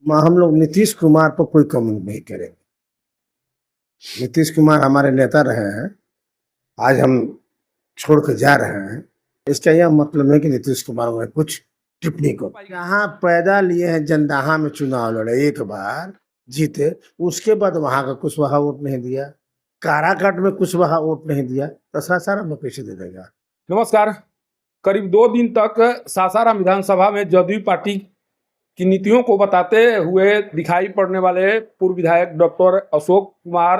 हम लोग नीतीश कुमार पर कोई कमेंट नहीं करेंगे। नीतीश कुमार हमारे नेता रहे हैं, आज हम छोड़ के जा रहे हैं। इसका यह मतलब नहीं कि नीतीश कुमार में कुछ टिप्पणी को यहाँ पैदा लिए हैं, जनदाहा में चुनाव लड़े, एक बार जीते, उसके बाद वहां का कुशवाहा वोट नहीं दिया, काराकाट में कुशवाहा वोट नहीं दिया, तो सासाराम में कैसे दे देगा। नमस्कार। करीब 2 दिन तक सासाराम विधानसभा में जदयू पार्टी की नीतियों को बताते हुए दिखाई पड़ने वाले पूर्व विधायक डॉक्टर अशोक कुमार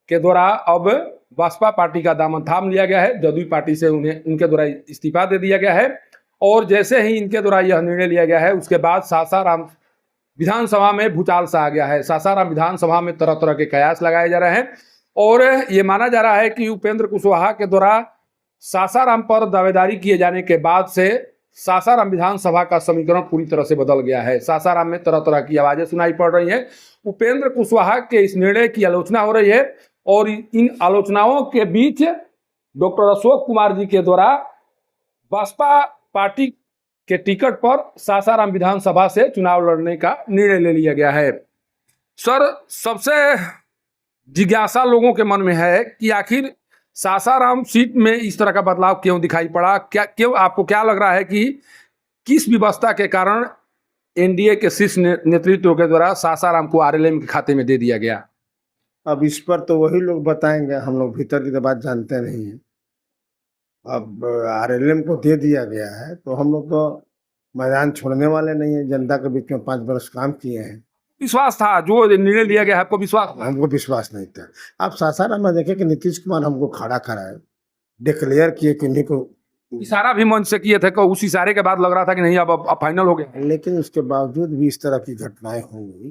के द्वारा अब बसपा पार्टी का दामन थाम लिया गया है। जदयू पार्टी से उन्हें उनके द्वारा इस्तीफा दे दिया गया है और जैसे ही इनके द्वारा यह निर्णय लिया गया है उसके बाद सासाराम विधानसभा में भूचाल सा आ गया है। सासाराम विधानसभा में तरह तरह के कयास लगाए जा रहे हैं और ये माना जा रहा है कि उपेंद्र कुशवाहा के द्वारा सासाराम पर दावेदारी किए जाने के बाद से सासाराम विधानसभा का समीकरण पूरी तरह से बदल गया है। सासाराम में तरह तरह की आवाजें सुनाई पड़ रही हैं। उपेंद्र कुशवाहा के इस निर्णय की आलोचना हो रही है और इन आलोचनाओं के बीच डॉक्टर अशोक कुमार जी के द्वारा बसपा पार्टी के टिकट पर सासाराम विधानसभा से चुनाव लड़ने का निर्णय ले लिया गया है। सर, सबसे जिज्ञासा लोगों के मन में है कि आखिर सासाराम सीट में इस तरह का बदलाव क्यों दिखाई पड़ा? क्यों आपको क्या लग रहा है कि किस व्यवस्था के कारण एनडीए के शीर्ष नेतृत्व के द्वारा सासाराम को आरएलएम के खाते में दे दिया गया? अब इस पर तो वही लोग बताएंगे, हम लोग भीतर की तो बात जानते नहीं है। अब आरएलएम को दे दिया गया है तो हम लोग तो मैदान छोड़ने वाले नहीं है। जनता के बीच में 5 वर्ष काम किए हैं। विश्वास था जो निर्णय लिया गया है, आपको विश्वास? हमको विश्वास नहीं था। आप सासाराम में देखे कि नीतीश कुमार हमको खड़ा कराए, डिक्लेयर किए कि इन्हीं को इशारा भी मंच से किए थे कि उस इशारे के बाद लग रहा था कि नहीं अब फाइनल हो गया, लेकिन उसके बावजूद भी इस तरह की घटनाएं होंगी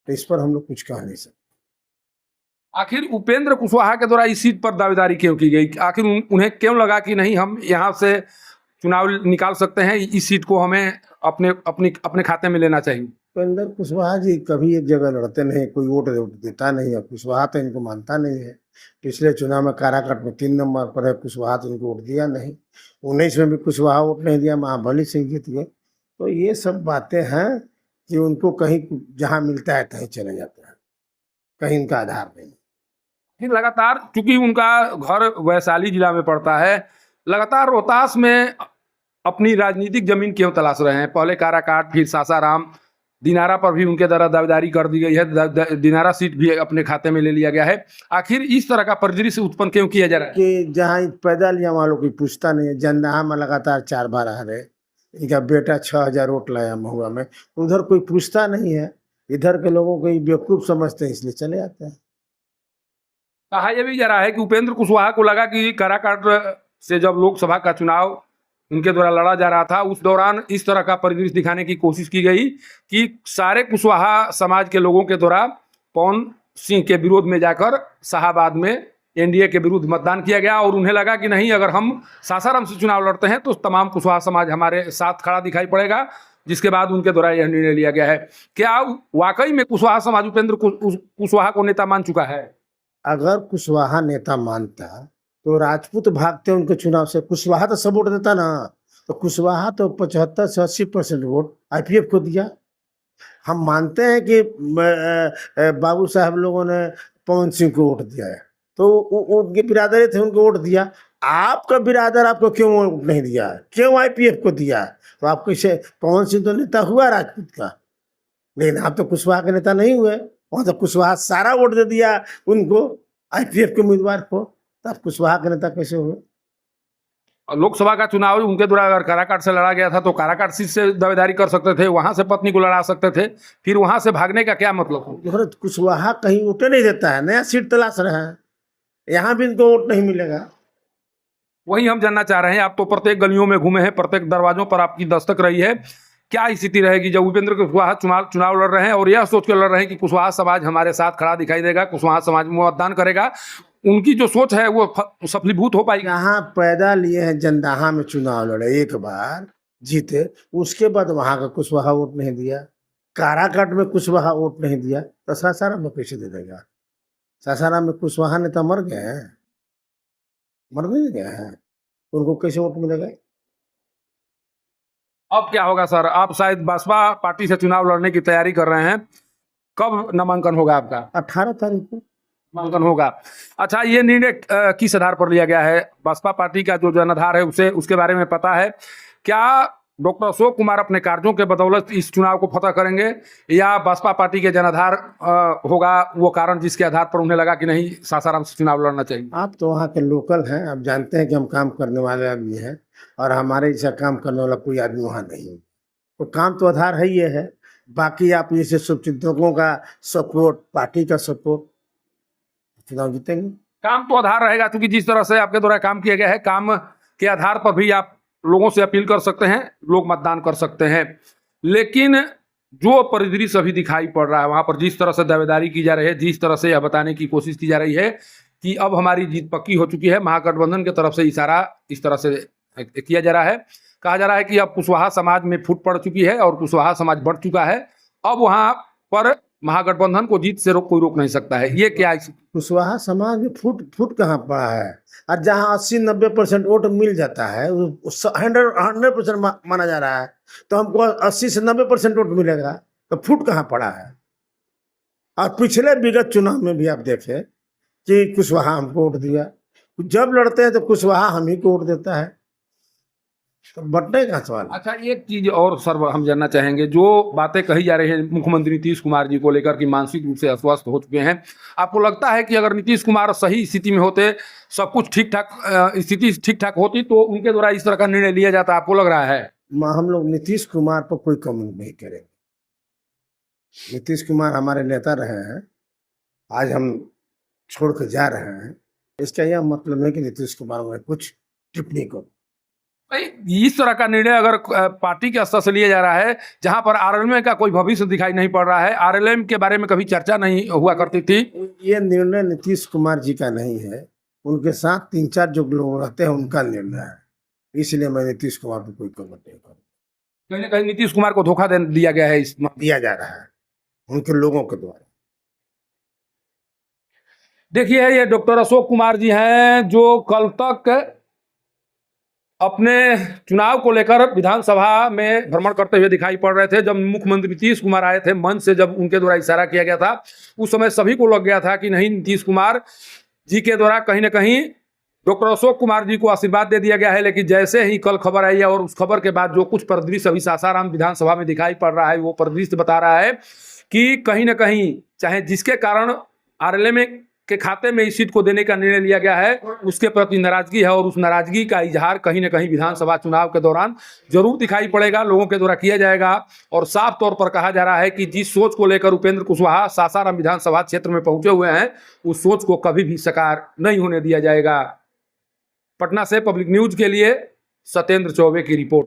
तो इस पर हम लोग कुछ कह नहीं सकते। आखिर उपेंद्र कुशवाहा के द्वारा इस सीट पर दावेदारी क्यों की गई? आखिर उन्हें क्यों लगा कि नहीं, हम यहाँ से चुनाव निकाल सकते हैं, इस सीट को हमें अपने खाते में लेना चाहिए? उपेंद्र कुशवाहा जी कभी एक जगह लड़ते नहीं, कोई वोट देता नहीं है। कुशवाहा तो इनको मानता नहीं है। पिछले चुनाव में काराकाट में 3 नंबर पर है, कुशवाहा तो इनको वोट दिया नहीं। 19 में भी कुशवाहा वोट नहीं दिया, महाबली सिंह जीत गए। तो ये सब बातें हैं कि उनको कहीं जहाँ मिलता है कहीं चले जाते हैं, कहीं इनका आधार नहीं। फिर लगातार, चूंकि उनका घर वैशाली जिला में पड़ता है, लगातार रोहतास में अपनी राजनीतिक जमीन क्यों तलाश रहे हैं? पहले काराकाट, फिर सासाराम, दिनारा पर भी उनके द्वारा दावेदारी कर दी गई है। दिनारा सीट भी अपने खाते में ले लिया गया है। आखिर इस तरह का परिदृश्य उत्पन्न क्यों किया जा रहा है? कि जहाँ पैदल या वहाँ लोग कोई पूछता नहीं है। जनदाहा में लगातार 4 बार आ रहे, इनका बेटा 6000 वोट लाया महुआ में, उधर कोई पूछता नहीं है। इधर के लोगों को बेवकूफ समझते हैं, इसलिए चले जाते हैं। कहा यह भी जा रहा है कि उपेंद्र कुशवाहा को लगा कि काराकाट से जब लोकसभा का चुनाव उनके द्वारा लड़ा जा रहा था, उस दौरान इस तरह का परिदृश्य दिखाने की कोशिश की गई कि सारे कुशवाहा समाज के लोगों के द्वारा पवन सिंह के विरोध में जाकर शाहाबाद में एनडीए के विरुद्ध मतदान किया गया और उन्हें लगा कि नहीं, अगर हम सासाराम से चुनाव लड़ते हैं तो तमाम कुशवाहा समाज हमारे साथ खड़ा दिखाई पड़ेगा, जिसके बाद उनके द्वारा यह निर्णय लिया गया है। क्या वाकई में कुशवाहा समाज उपेंद्र कुशवाहा को नेता मान चुका है? अगर कुशवाहा नेता मानता तो राजपूत भागते उनके चुनाव से। कुशवाहा तो सब वोट देता ना, तो कुशवाहा तो 75 से 80% वोट आईपीएफ को दिया। हम मानते हैं कि बाबू साहब लोगों ने पवन सिंह को वोट दिया है, तो उनके बिरादर थे, उनको वोट दिया। आपका बिरादर आपको क्यों वोट नहीं दिया, क्यों आईपीएफ को दिया? तो आप कैसे? पवन सिंह तो नेता हुआ राजपूत का, लेकिन आप तो कुशवाहा के नेता नहीं हुए। वहाँ तो कुशवाहा सारा वोट दे दिया उनको, आईपीएफ के उम्मीदवार को, तब कुशवाहा के नेता कैसे हुए? लोकसभा का चुनाव उनके द्वारा अगर काराकाट से लड़ा गया था तो काराकाट सीट से दावेदारी कर सकते थे, वहां से पत्नी को लड़ा सकते थे, फिर वहां से भागने का क्या मतलब? कुशवाहा कहीं वोटे नहीं देता है, नया सीट तलाश रहे हैं, यहाँ भी इनको वोट नहीं मिलेगा। वही हम जानना चाह रहे हैं। आप तो प्रत्येक गलियों में घूमे हैं, प्रत्येक दरवाजों पर आपकी दस्तक रही है। क्या स्थिति रहेगी जब उपेंद्र कुशवाहा चुनाव लड़ रहे हैं और यह सोच कर लड़ रहे हैं कि कुशवाहा समाज हमारे साथ खड़ा दिखाई देगा, कुशवाहा समाज में मतदान करेगा? उनकी जो सोच है वो सफलीभूत हो पाएगी? यहाँ पैदा लिए हैं, जनदाहा में चुनाव लड़े, एक बार जीते, उसके बाद वहां का कुशवाहा वोट नहीं दिया, काराकाट में कुशवाहा वोट नहीं दिया, तो सासाराम में कैसे दे देगा? सासाराम में कुशवाहा नेता मर गए हैं, मर नहीं गए हैं, उनको कैसे वोट मिलेगा? अब क्या होगा सर? आप शायद बसपा पार्टी से चुनाव लड़ने की तैयारी कर रहे हैं, कब नामांकन होगा आपका? 18 तारीख को। नामांकन होगा। अच्छा, ये निर्णय किस आधार पर लिया गया है? बसपा पार्टी का जो जनाधार है उसे उसके बारे में पता है क्या? डॉक्टर अशोक कुमार अपने कार्यों के बदौलत इस चुनाव को फतह करेंगे, या बसपा पार्टी के जनाधार होगा वो कारण जिसके आधार पर उन्हें लगा कि नहीं सासाराम से चुनाव लड़ना चाहिए? आप तो वहाँ के लोकल हैं, आप जानते हैं कि हम काम करने वाले आदमी हैं, और हमारे जैसा काम करने वाला कोई आदमी वहाँ नहीं है। तो काम तो आधार है, ये है। बाकी आप जैसे शुभचिंतकों का सपोर्ट, पार्टी का सपोर्ट, चुनाव जीतेंगे। काम तो आधार रहेगा, क्योंकि जिस तरह से आपके द्वारा काम किया गया है, काम के आधार पर भी आप लोगों से अपील कर सकते हैं, लोग मतदान कर सकते हैं। लेकिन जो परिदृश्य अभी दिखाई पड़ रहा है वहां पर, जिस तरह से दावेदारी की जा रही है, जिस तरह से यह बताने की कोशिश की जा रही है कि अब हमारी जीत पक्की हो चुकी है, महागठबंधन की तरफ से इशारा इस तरह से किया जा रहा है, कहा जा रहा है कि अब कुशवाहा समाज में फूट पड़ चुकी है और कुशवाहा समाज बढ़ चुका है, अब वहां पर महागठबंधन को जीत से कोई रोक नहीं सकता है। ये क्या? कुशवाहा समाज में फूट फूट कहाँ पड़ा है? और जहाँ 80-90% वोट मिल जाता है, 100% माना जा रहा है, तो हमको 80 से 90% वोट मिलेगा, तो फूट कहाँ पड़ा है? और पिछले विगत चुनाव में भी आप देखें कि कुशवाहा हमको वोट दिया, जब लड़ते हैं तो कुशवाहा हम ही को वोट देता है, तो बटने का सवाल। अच्छा, एक चीज और सर हम जानना चाहेंगे, जो बातें कही जा रही है मुख्यमंत्री नीतीश कुमार जी को लेकर कि मानसिक रूप से अस्वस्थ हो चुके हैं, आपको लगता है कि अगर नीतीश कुमार सही स्थिति में होते, सब कुछ ठीक ठाक स्थिति ठीक ठाक होती, तो उनके द्वारा इस तरह का निर्णय लिया जाता, आपको लग रहा है? हम लोग नीतीश कुमार पर कोई कमेंट नहीं करेंगे। नीतीश कुमार हमारे नेता रहे हैं, आज हम छोड़ कर जा रहे हैं, इसका यह मतलब नहीं कि नीतीश कुमार में कुछ टिप्पणी करो। भाई, इस तरह का निर्णय अगर पार्टी के स्तर से लिया जा रहा है, जहां पर आरएलएम का कोई भविष्य दिखाई नहीं पड़ रहा है, आरएलएम के बारे में कभी चर्चा नहीं हुआ करती थी, ये निर्णय नीतीश कुमार जी का नहीं है, उनके साथ 3-4 जो लोग रहते हैं उनका निर्णय है, इसलिए मैं नीतीश कुमार पर कोई कमेंट नहीं करूँ। कहीं ना कहीं नीतीश कुमार को धोखा दिया गया है, दिया जा रहा है उनके लोगों के द्वारा। देखिए, ये डॉक्टर अशोक कुमार जी हैं, जो कल तक अपने चुनाव को लेकर विधानसभा में भ्रमण करते हुए दिखाई पड़ रहे थे। जब मुख्यमंत्री नीतीश कुमार आए थे मंच से, जब उनके द्वारा इशारा किया गया था, उस समय सभी को लग गया था कि नहीं, नीतीश कुमार जी के द्वारा कहीं ना कहीं डॉक्टर अशोक कुमार जी को आशीर्वाद दे दिया गया है। लेकिन जैसे ही कल खबर आई है और उस खबर के बाद जो कुछ परिदृश्य अभी सासाराम विधानसभा में दिखाई पड़ रहा है, वो परिदृश्य बता रहा है कि कहीं ना कहीं चाहे जिसके कारण आरएलएम के खाते में इस सीट को देने का निर्णय लिया गया है, उसके प्रति नाराजगी है, और उस नाराजगी का इजहार कहीं ना कहीं विधानसभा चुनाव के दौरान जरूर दिखाई पड़ेगा, लोगों के द्वारा किया जाएगा। और साफ तौर पर कहा जा रहा है कि जिस सोच को लेकर उपेंद्र कुशवाहा सासाराम विधानसभा क्षेत्र में पहुंचे हुए हैं, उस सोच को कभी भी साकार नहीं होने दिया जाएगा। पटना से पब्लिक न्यूज के लिए सत्येंद्र चौबे की रिपोर्ट।